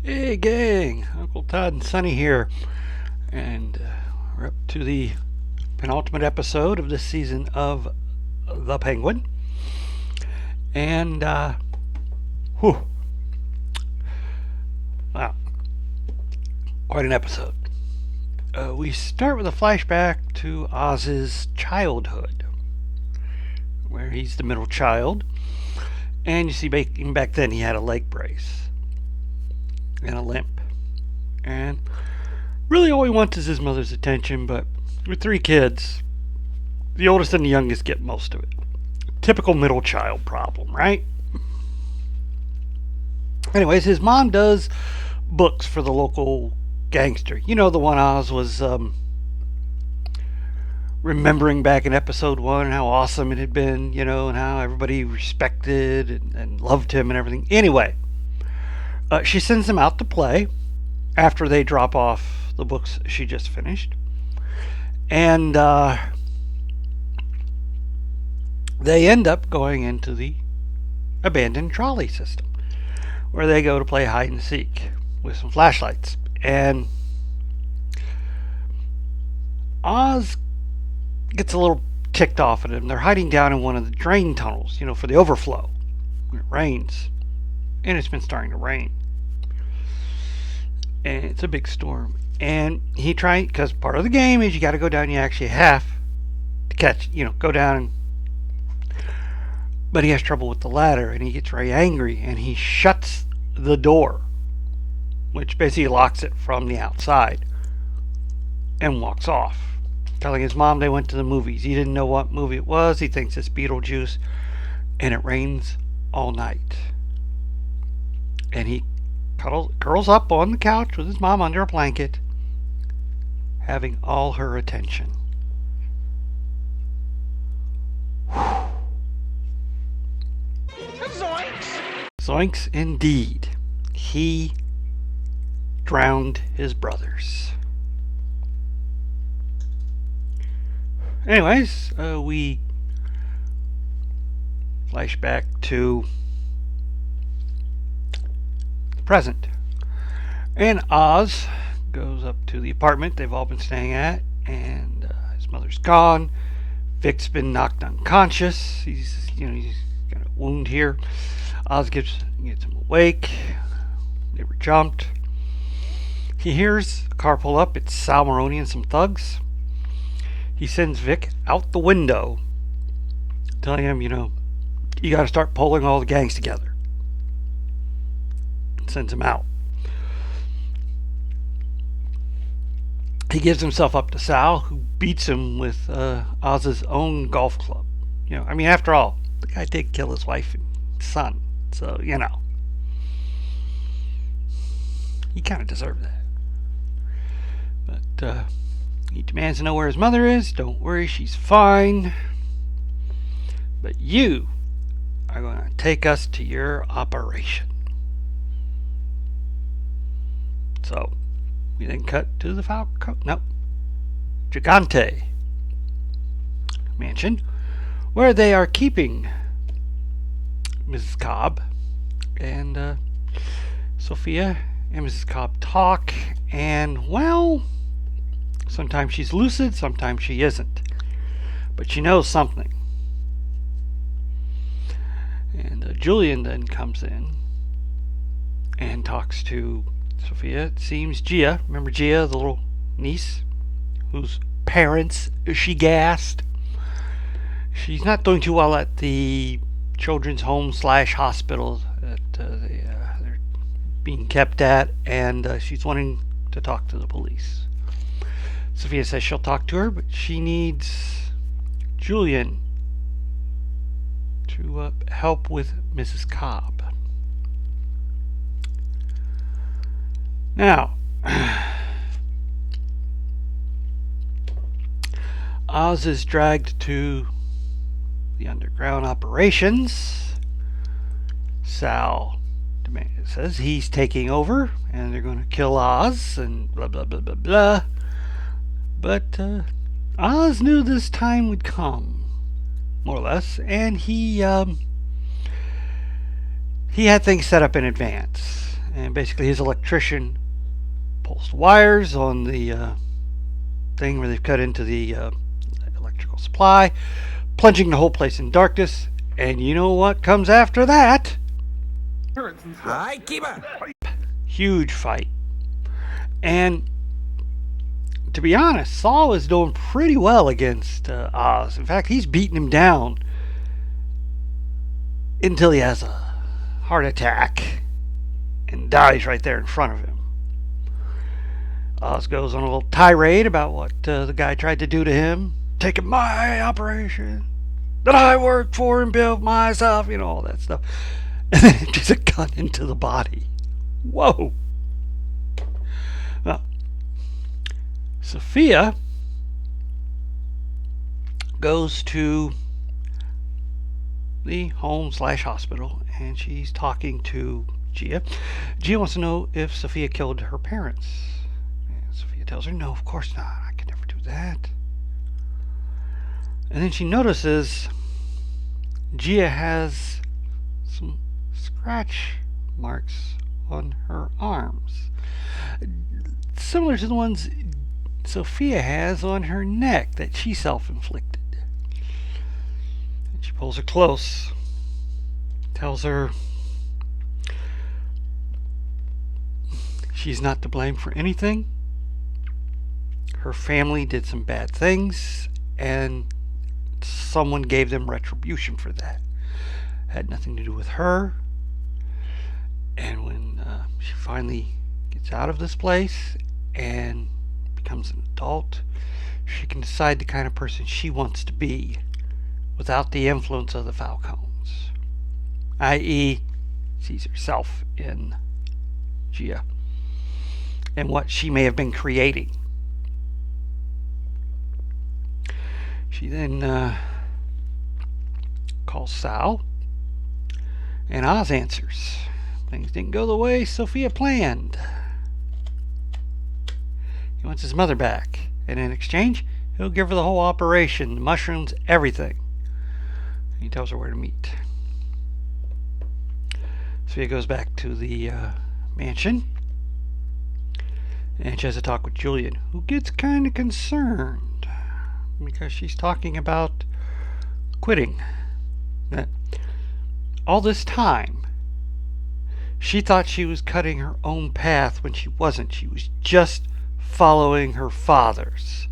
Hey gang, Uncle Todd and Sonny here, and we're up to the penultimate episode of this season of The Penguin, and whew, wow, quite an episode. We start with a flashback to Oz's childhood, where he's the middle child, and you see back then he had a leg brace and a limp, and really all he wants is his mother's attention, but with three kids, the oldest and the youngest get most of it. Typical middle child problem, right? Anyways, his mom does books for the local gangster. You know, the one Oz was remembering back in episode 1 how awesome it had been, and how everybody respected and loved him and everything. Anyway, she sends him out to play after they drop off the books she just finished. And they end up going into the abandoned trolley system, where they go to play hide and seek with some flashlights. And Oz gets a little ticked off at them. They're hiding down in one of the drain tunnels, for the overflow when it rains. And it's been starting to rain. And it's a big storm. And he tried, because part of the game is you got to go down, you actually have to catch, go down. But he has trouble with the ladder, and he gets very angry, and he shuts the door, which basically locks it from the outside, and walks off, telling his mom they went to the movies. He didn't know what movie it was. He thinks it's Beetlejuice, and it rains all night. And he curls up on the couch with his mom under a blanket, having all her attention. Zoinks! Zoinks indeed. He drowned his brothers. Anyways, we flash back to the present. And Oz goes up to the apartment they've all been staying at, and his mother's gone. Vic's been knocked unconscious. He's got a wound here. Oz gets him awake. They were jumped. He hears a car pull up. It's Sal Maroni and some thugs. He sends Vic out the window, telling him, you got to start pulling all the gangs together. And sends him out. He gives himself up to Sal, who beats him with Oz's own golf club. After all, the guy did kill his wife and son, so he kind of deserved that. But he demands to know where his mother is. Don't worry, she's fine. But you are going to take us to your operation. So we then cut to the Gigante mansion, where they are keeping Mrs. Cobb. And Sophia and Mrs. Cobb talk, and sometimes she's lucid, sometimes she isn't. But she knows something. And Julian then comes in and talks to Sophia. It seems Gia, remember Gia, the little niece, whose parents she gassed? She's not doing too well at the children's home / hospital that they're being kept at, and she's wanting to talk to the police. Sophia says she'll talk to her, but she needs Julian to help with Mrs. Cobb. Now, Oz is dragged to the underground operations. Sal says he's taking over, and they're going to kill Oz, and blah, blah, blah, blah, blah. But Oz knew this time would come, more or less, and he had things set up in advance. And basically, his electrician pulls the wires on the thing where they've cut into the electrical supply, plunging the whole place in darkness. And you know what comes after that? Hi, keeper. Huge fight. And to be honest, Saul is doing pretty well against Oz. In fact, he's beating him down until he has a heart attack and dies right there in front of him. Oz goes on a little tirade about what the guy tried to do to him, taking my operation that I worked for and built myself, all that stuff. And then just a gun into the body. Whoa. Well, Sophia goes to the home/hospital and she's talking to Gia. Gia wants to know if Sophia killed her parents. And Sophia tells her, no, of course not. I could never do that. And then she notices Gia has some scratch marks on her arms, similar to the ones Sophia has on her neck that she self-inflicted. And she pulls her close, tells her she's not to blame for anything. Her family did some bad things, and someone gave them retribution for that. Had nothing to do with her. And when she finally gets out of this place and becomes an adult, she can decide the kind of person she wants to be without the influence of the Falcons, i.e., sees herself in Gia and what she may have been creating. She then calls Sal, and Oz answers. Things didn't go the way Sophia planned. He wants his mother back, and in exchange, he'll give her the whole operation, the mushrooms, everything. He tells her where to meet. Sophia goes back to the mansion, and she has a talk with Julian, who gets kind of concerned because she's talking about quitting. That all this time, she thought she was cutting her own path when she wasn't. She was just following her father's,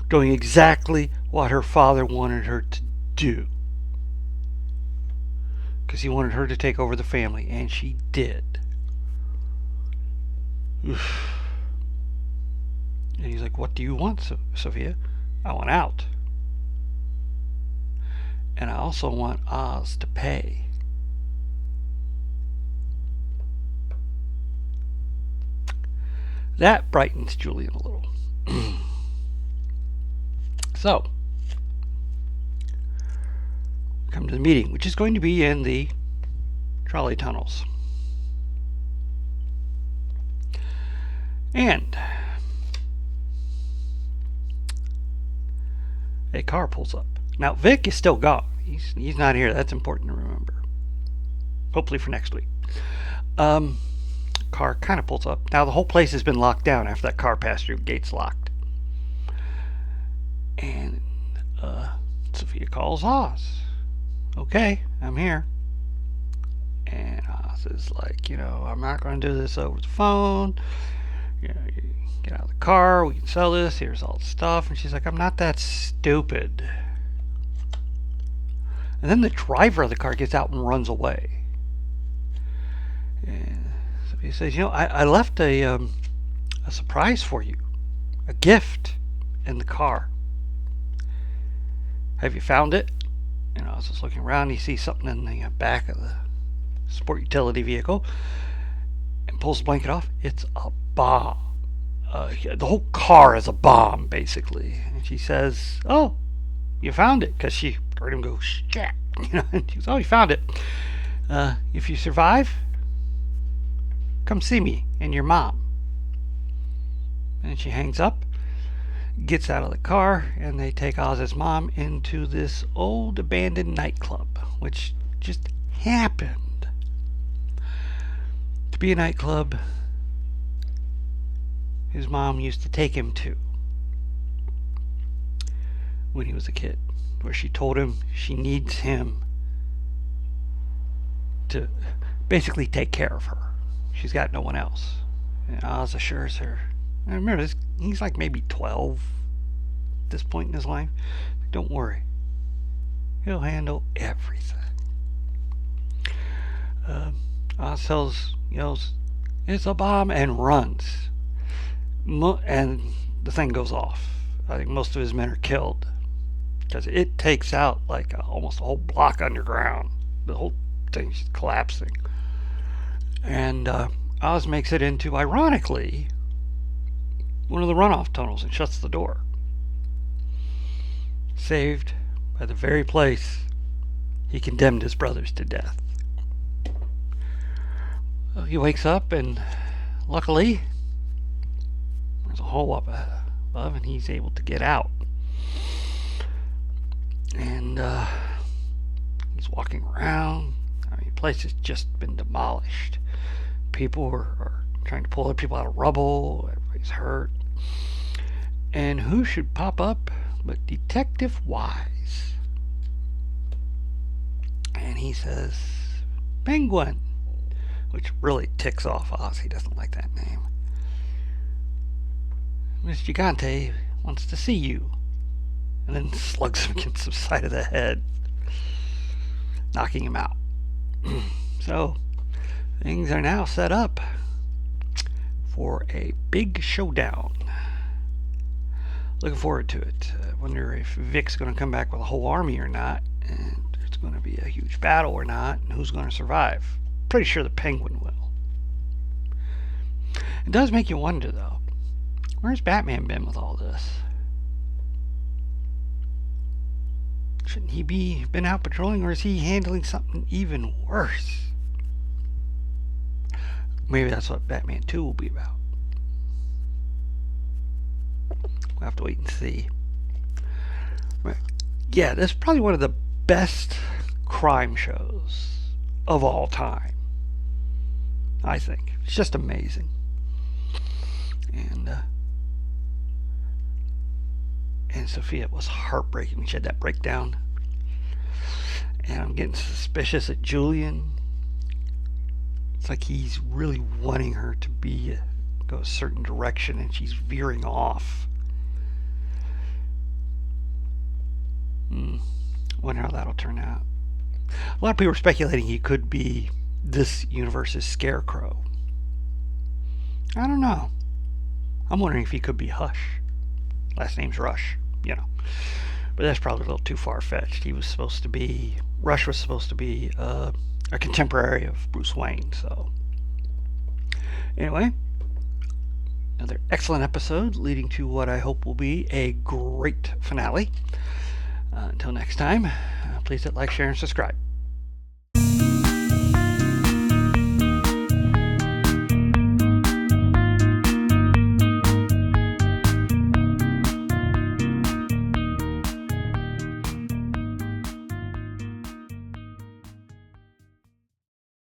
doing exactly what her father wanted her to do. Because he wanted her to take over the family, and she did. Oof. And he's like, what do you want, Sophia? I want out. And I also want Oz to pay. That brightens Julian a little. So, come to the meeting, which is going to be in the trolley tunnels. And a car pulls up. Now, Vic is still gone. He's not here. That's important to remember. Hopefully for next week. Car kind of pulls up. Now, the whole place has been locked down after that car passed through. Gates locked. And Sophia calls Oz. Okay, I'm here. And Oz is like, I'm not going to do this over the phone. You get out of the car. We can sell this. Here's all the stuff. And she's like, I'm not that stupid. And then the driver of the car gets out and runs away. And Sophia says, I left a surprise for you. A gift in the car. Have you found it? I was just looking around. He sees something in the back of the sport utility vehicle and pulls the blanket off. It's a bomb. The whole car is a bomb, basically. And she says, oh, you found it. Because she heard him go, shit. And she goes, oh, you found it. If you survive, come see me and your mom. And she hangs up, gets out of the car, and they take Oz's mom into this old abandoned nightclub, which just happened to be a nightclub his mom used to take him to when he was a kid, where she told him she needs him to basically take care of her. She's got no one else. And Oz assures her. I remember this, he's like maybe 12 at this point in his life. Don't worry, he'll handle everything. Oz yells, "It's a bomb," and runs. And the thing goes off. I think most of his men are killed because it takes out like almost a whole block underground. The whole thing's collapsing. And Oz makes it into, ironically, one of the runoff tunnels and shuts the door. Saved by the very place he condemned his brothers to death. Well, he wakes up and luckily there's a hole up above and he's able to get out. And he's walking around. I mean, the place has just been demolished. People are trying to pull other people out of rubble. Everybody's hurt. And who should pop up but Detective Wise? And he says, "Penguin," which really ticks off Oz. He doesn't like that name. "Miss Gigante wants to see you." And then slugs him against the side of the head, knocking him out. So, things are now set up for a big showdown. Looking forward to it. I wonder if Vic's going to come back with a whole army or not, and it's going to be a huge battle or not, and who's going to survive. Pretty sure the Penguin will. It does make you wonder, though, where's Batman been with all this? Shouldn't he been out patrolling, or is he handling something even worse? Maybe that's what Batman 2 will be about. We'll have to wait and see. Yeah, this is probably one of the best crime shows of all time. I think. It's just amazing. And Sophia, it was heartbreaking when she had that breakdown. And I'm getting suspicious at Julian. It's like he's really wanting her to go a certain direction, and she's veering off. Wonder how that'll turn out. A lot of people are speculating he could be this universe's Scarecrow. I don't know. I'm wondering if he could be Hush. Last name's Rush, you know. But that's probably a little too far-fetched. Rush was supposed to be a contemporary of Bruce Wayne, so. Anyway, another excellent episode leading to what I hope will be a great finale. Until next time, please hit like, share, and subscribe.